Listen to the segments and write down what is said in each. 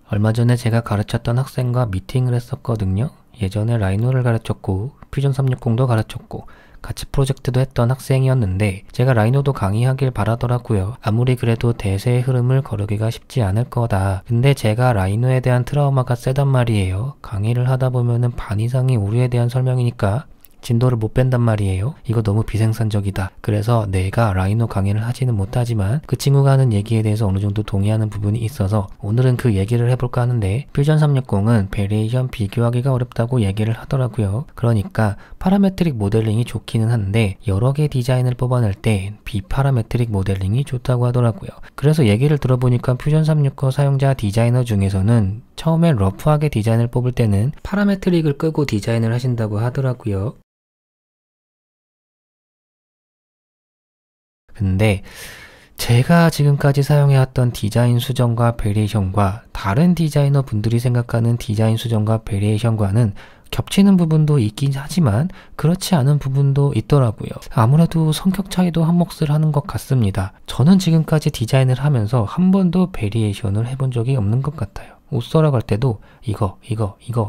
얼마 전에 제가 가르쳤던 학생과 미팅을 했었거든요. 예전에 라이노를 가르쳤고 퓨전 360도 가르쳤고 같이 프로젝트도 했던 학생이었는데 제가 라이노도 강의하길 바라더라고요. 아무리 그래도 대세의 흐름을 거르기가 쉽지 않을 거다. 근데 제가 라이노에 대한 트라우마가 세단 말이에요. 강의를 하다 보면은 반 이상이 오류에 대한 설명이니까 진도를 못 뺀단 말이에요. 이거 너무 비생산적이다. 그래서 내가 라이노 강의를 하지는 못하지만 그 친구가 하는 얘기에 대해서 어느 정도 동의하는 부분이 있어서 오늘은 그 얘기를 해볼까 하는데 퓨전 360은 베리에이션 비교하기가 어렵다고 얘기를 하더라고요. 그러니까 파라메트릭 모델링이 좋기는 한데 여러 개 디자인을 뽑아낼 때 비파라메트릭 모델링이 좋다고 하더라고요. 그래서 얘기를 들어보니까 퓨전 360 사용자 디자이너 중에서는 처음에 러프하게 디자인을 뽑을 때는 파라메트릭을 끄고 디자인을 하신다고 하더라고요. 근데 제가 지금까지 사용해왔던 디자인 수정과 베리에이션과 다른 디자이너 분들이 생각하는 디자인 수정과 베리에이션과는 겹치는 부분도 있긴 하지만 그렇지 않은 부분도 있더라고요. 아무래도 성격 차이도 한 몫을 하는 것 같습니다. 저는 지금까지 디자인을 하면서 한 번도 베리에이션을 해본 적이 없는 것 같아요. 옷 사러 갈 때도 이거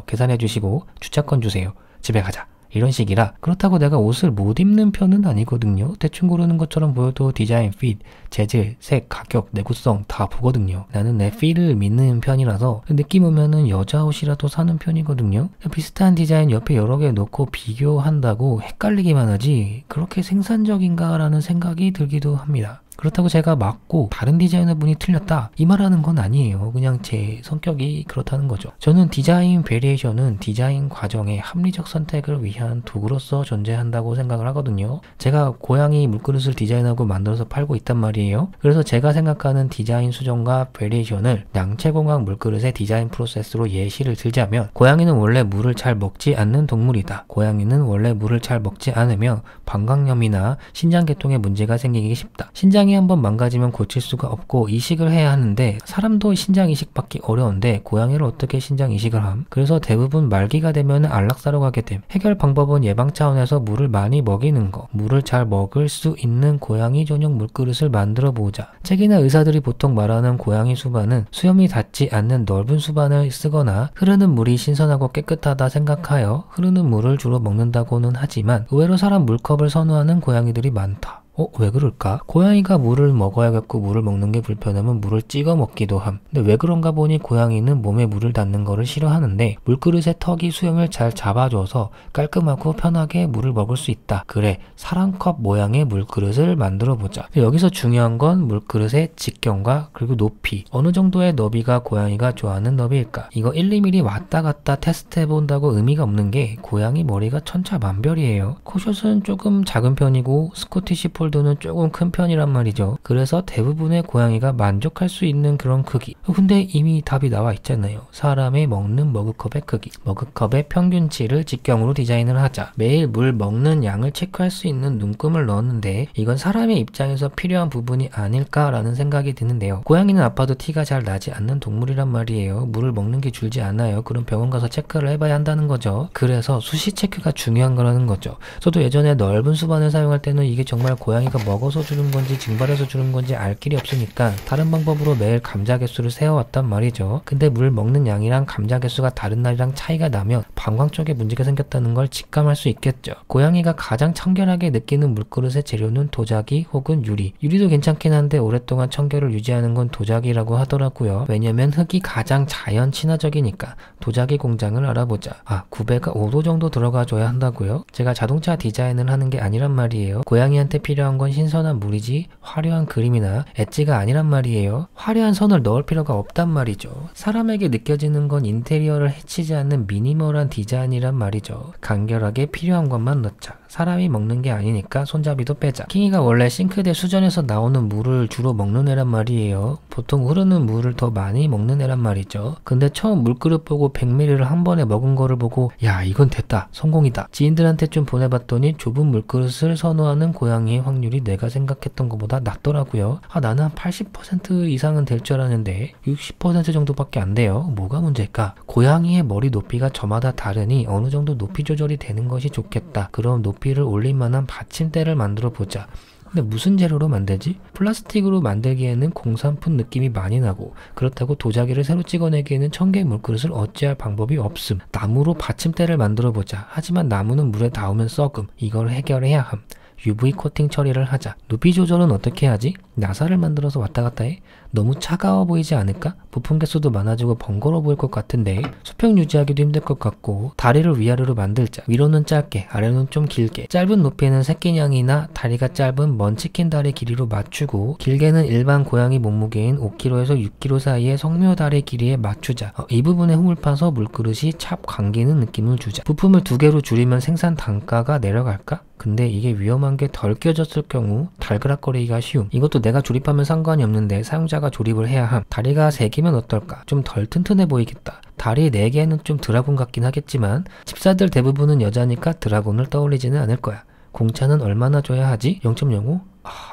계산해 주시고 주차권 주세요. 집에 가자. 이런 식이라 그렇다고 내가 옷을 못 입는 편은 아니거든요. 대충 고르는 것처럼 보여도 디자인, 핏, 재질, 색, 가격, 내구성 다 보거든요. 나는 내 필을 믿는 편이라서 느낌 오면은 여자 옷이라도 사는 편이거든요. 비슷한 디자인 옆에 여러 개 놓고 비교한다고 헷갈리기만 하지 그렇게 생산적인가 라는 생각이 들기도 합니다. 그렇다고 제가 맞고 다른 디자이너 분이 틀렸다 이 말하는 건 아니에요. 그냥 제 성격이 그렇다는 거죠. 저는 디자인 베리에이션은 디자인 과정의 합리적 선택을 위한 도구로서 존재한다고 생각을 하거든요. 제가 고양이 물그릇을 디자인하고 만들어서 팔고 있단 말이에요. 그래서 제가 생각하는 디자인 수정과 베리에이션을 양체공학 물그릇의 디자인 프로세스로 예시를 들자면 고양이는 원래 물을 잘 먹지 않는 동물이다. 고양이는 원래 물을 잘 먹지 않으며 방광염이나 신장계통에 문제가 생기기 쉽다. 신장이 한번 망가지면 고칠 수가 없고 이식을 해야 하는데 사람도 신장 이식 받기 어려운데 고양이를 어떻게 신장 이식을 함? 그래서 대부분 말기가 되면 안락사로 가게 됨. 해결 방법은 예방 차원에서 물을 많이 먹이는 거. 물을 잘 먹을 수 있는 고양이 전용 물그릇을 만들어 보자. 책이나 의사들이 보통 말하는 고양이 수반은 수염이 닿지 않는 넓은 수반을 쓰거나 흐르는 물이 신선하고 깨끗하다 생각하여 흐르는 물을 주로 먹는다고는 하지만 의외로 사람 물컵을 선호하는 고양이들이 많다. 왜 그럴까? 고양이가 물을 먹어야겠고 물을 먹는 게 불편하면 물을 찍어 먹기도 함. 근데 왜 그런가 보니 고양이는 몸에 물을 닿는 거를 싫어하는데 물그릇의 턱이 수염을 잘 잡아줘서 깔끔하고 편하게 물을 먹을 수 있다. 그래, 사람컵 모양의 물그릇을 만들어 보자. 여기서 중요한 건 물그릇의 직경과 그리고 높이. 어느 정도의 너비가 고양이가 좋아하는 너비일까? 이거 1, 2mm 왔다 갔다 테스트 해본다고 의미가 없는 게 고양이 머리가 천차만별이에요. 코숏은 조금 작은 편이고 스코티시 폴드는 조금 큰 편이란 말이죠. 그래서 대부분의 고양이가 만족할 수 있는 그런 크기. 근데 이미 답이 나와 있잖아요. 사람이 먹는 머그컵의 크기. 머그컵의 평균치를 직경으로 디자인을 하자. 매일 물 먹는 양을 체크할 수 있는 눈금을 넣었는데 이건 사람의 입장에서 필요한 부분이 아닐까라는 생각이 드는데요. 고양이는 아파도 티가 잘 나지 않는 동물이란 말이에요. 물을 먹는 게 줄지 않아요. 그럼 병원 가서 체크를 해봐야 한다는 거죠. 그래서 수시 체크가 중요한 거라는 거죠. 저도 예전에 넓은 수반을 사용할 때는 이게 정말 고양이가 먹어서 주는 건지 증발해서 주는 건지 알 길이 없으니까 다른 방법으로 매일 감자 개수를 세워왔단 말이죠. 근데 물 먹는 양이랑 감자 개수가 다른 날이랑 차이가 나면 방광 쪽에 문제가 생겼다는 걸 직감할 수 있겠죠. 고양이가 가장 청결하게 느끼는 물그릇의 재료는 도자기 혹은 유리. 유리도 괜찮긴 한데 오랫동안 청결을 유지하는 건 도자기라고 하더라고요. 왜냐면 흙이 가장 자연 친화적이니까. 도자기 공장을 알아보자. 구배가 5도 정도 들어가줘야 한다고요? 제가 자동차 디자인을 하는 게 아니란 말이에요. 고양이한테 필요한 건 신선한 물이지 화려한 그림이나 엣지가 아니란 말이에요. 화려한 선을 넣을 필요가 없단 말이죠. 사람에게 느껴지는 건 인테리어를 해치지 않는 미니멀한 디자인이란 말이죠. 간결하게 필요한 것만 넣자. 사람이 먹는 게 아니니까 손잡이도 빼자. 킹이가 원래 싱크대 수전에서 나오는 물을 주로 먹는 애란 말이에요. 보통 흐르는 물을 더 많이 먹는 애란 말이죠. 근데 처음 물그릇 보고 100ml를 한 번에 먹은 거를 보고 야 이건 됐다 성공이다. 지인들한테 좀 보내봤더니 좁은 물그릇을 선호하는 고양이의 확률이 내가 생각했던 것보다 낮더라고요. 나는 한 80% 이상은 될 줄 알았는데 60% 정도밖에 안 돼요. 뭐가 문제일까? 고양이의 머리 높이가 저마다 다르니 어느 정도 높이 조절이 되는 것이 좋겠다. 그럼 높이를 올릴 만한 받침대를 만들어 보자. 근데 무슨 재료로 만들지? 플라스틱으로 만들기에는 공산품 느낌이 많이 나고, 그렇다고 도자기를 새로 찍어내기에는 청개 물그릇을 어찌할 방법이 없음. 나무로 받침대를 만들어 보자. 하지만 나무는 물에 닿으면 썩음. 이걸 해결해야 함. UV 코팅 처리를 하자. 높이 조절은 어떻게 하지? 나사를 만들어서 왔다 갔다 해? 너무 차가워 보이지 않을까? 부품 개수도 많아지고 번거로워 보일 것 같은데 수평 유지하기도 힘들 것 같고. 다리를 위아래로 만들자. 위로는 짧게, 아래는 좀 길게. 짧은 높이에는 새끼냥이나 다리가 짧은 먼치킨 다리 길이로 맞추고, 길게는 일반 고양이 몸무게인 5kg에서 6kg 사이의 성묘 다리 길이에 맞추자. 이 부분에 홈을 파서 물그릇이 찹 감기는 느낌을 주자. 부품을 2개로 줄이면 생산 단가가 내려갈까? 근데 이게 위험한 게 덜 껴졌을 경우 달그락거리기가 쉬움. 이것도 내가 조립하면 상관이 없는데 사용자가 조립을 해야 함. 다리가 3개면 어떨까? 좀 덜 튼튼해 보이겠다. 다리 4개는 좀 드라곤 같긴 하겠지만 집사들 대부분은 여자니까 드라곤을 떠올리지는 않을 거야. 공차는 얼마나 줘야 하지? 0.05?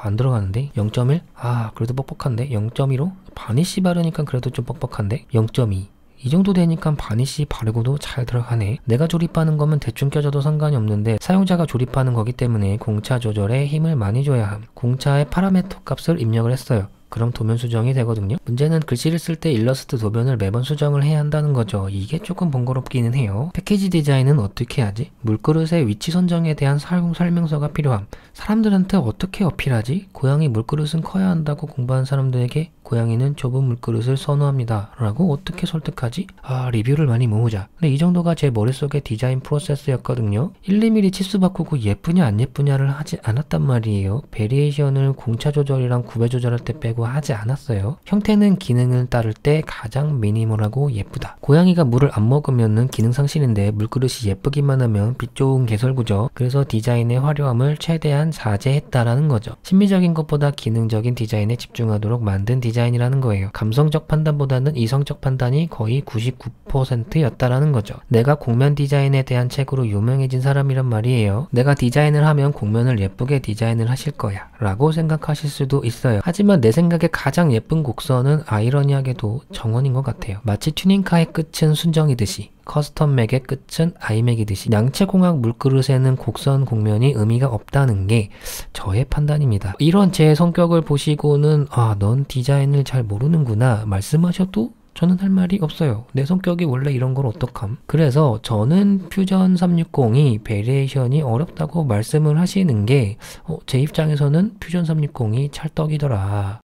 안 들어가는데? 0.1? 그래도 뻑뻑한데? 0.15? 바니쉬 바르니까 그래도 좀 뻑뻑한데? 0.2? 이 정도 되니까 바니쉬 바르고도 잘 들어가네. 내가 조립하는 거면 대충 껴져도 상관이 없는데 사용자가 조립하는 거기 때문에 공차 조절에 힘을 많이 줘야 함. 공차의 파라메터 값을 입력을 했어요. 그럼 도면 수정이 되거든요. 문제는 글씨를 쓸 때 일러스트 도면을 매번 수정을 해야 한다는 거죠. 이게 조금 번거롭기는 해요. 패키지 디자인은 어떻게 하지? 물그릇의 위치 선정에 대한 사용 설명서가 필요함. 사람들한테 어떻게 어필하지? 고양이 물그릇은 커야 한다고 공부한 사람들에게 고양이는 좁은 물그릇을 선호합니다 라고 어떻게 설득하지? 리뷰를 많이 모으자. 근데 이 정도가 제 머릿속의 디자인 프로세스였거든요. 1, 2mm 치수 바꾸고 예쁘냐 안 예쁘냐를 하지 않았단 말이에요. 베리에이션을 공차 조절이랑 구배 조절할 때 빼고 하지 않았어요. 형태는 기능을 따를 때 가장 미니멀하고 예쁘다. 고양이가 물을 안 먹으면은 기능 상실인데 물그릇이 예쁘기만 하면 빛 좋은 개설구죠. 그래서 디자인의 화려함을 최대한 자제했다라는 거죠. 심미적인 것보다 기능적인 디자인에 집중하도록 만든 디자인이라는 거예요. 감성적 판단보다는 이성적 판단이 거의 99%였다라는 거죠. 내가 곡면 디자인에 대한 책으로 유명해진 사람이란 말이에요. 내가 디자인을 하면 곡면을 예쁘게 디자인을 하실 거야 라고 생각하실 수도 있어요. 하지만 내 생각에 가장 예쁜 곡선은 아이러니하게도 정원인 것 같아요. 마치 튜닝카의 끝은 순정이듯이 커스텀 맥의 끝은 아이맥이듯이 양채공학 물그릇에는 곡선 곡면이 의미가 없다는 게 저의 판단입니다. 이런 제 성격을 보시고는 넌 디자인을 잘 모르는구나 말씀하셔도 저는 할 말이 없어요. 내 성격이 원래 이런 걸 어떡함? 그래서 저는 퓨전 360이 베리에이션이 어렵다고 말씀을 하시는 게 제 입장에서는 퓨전 360이 찰떡이더라.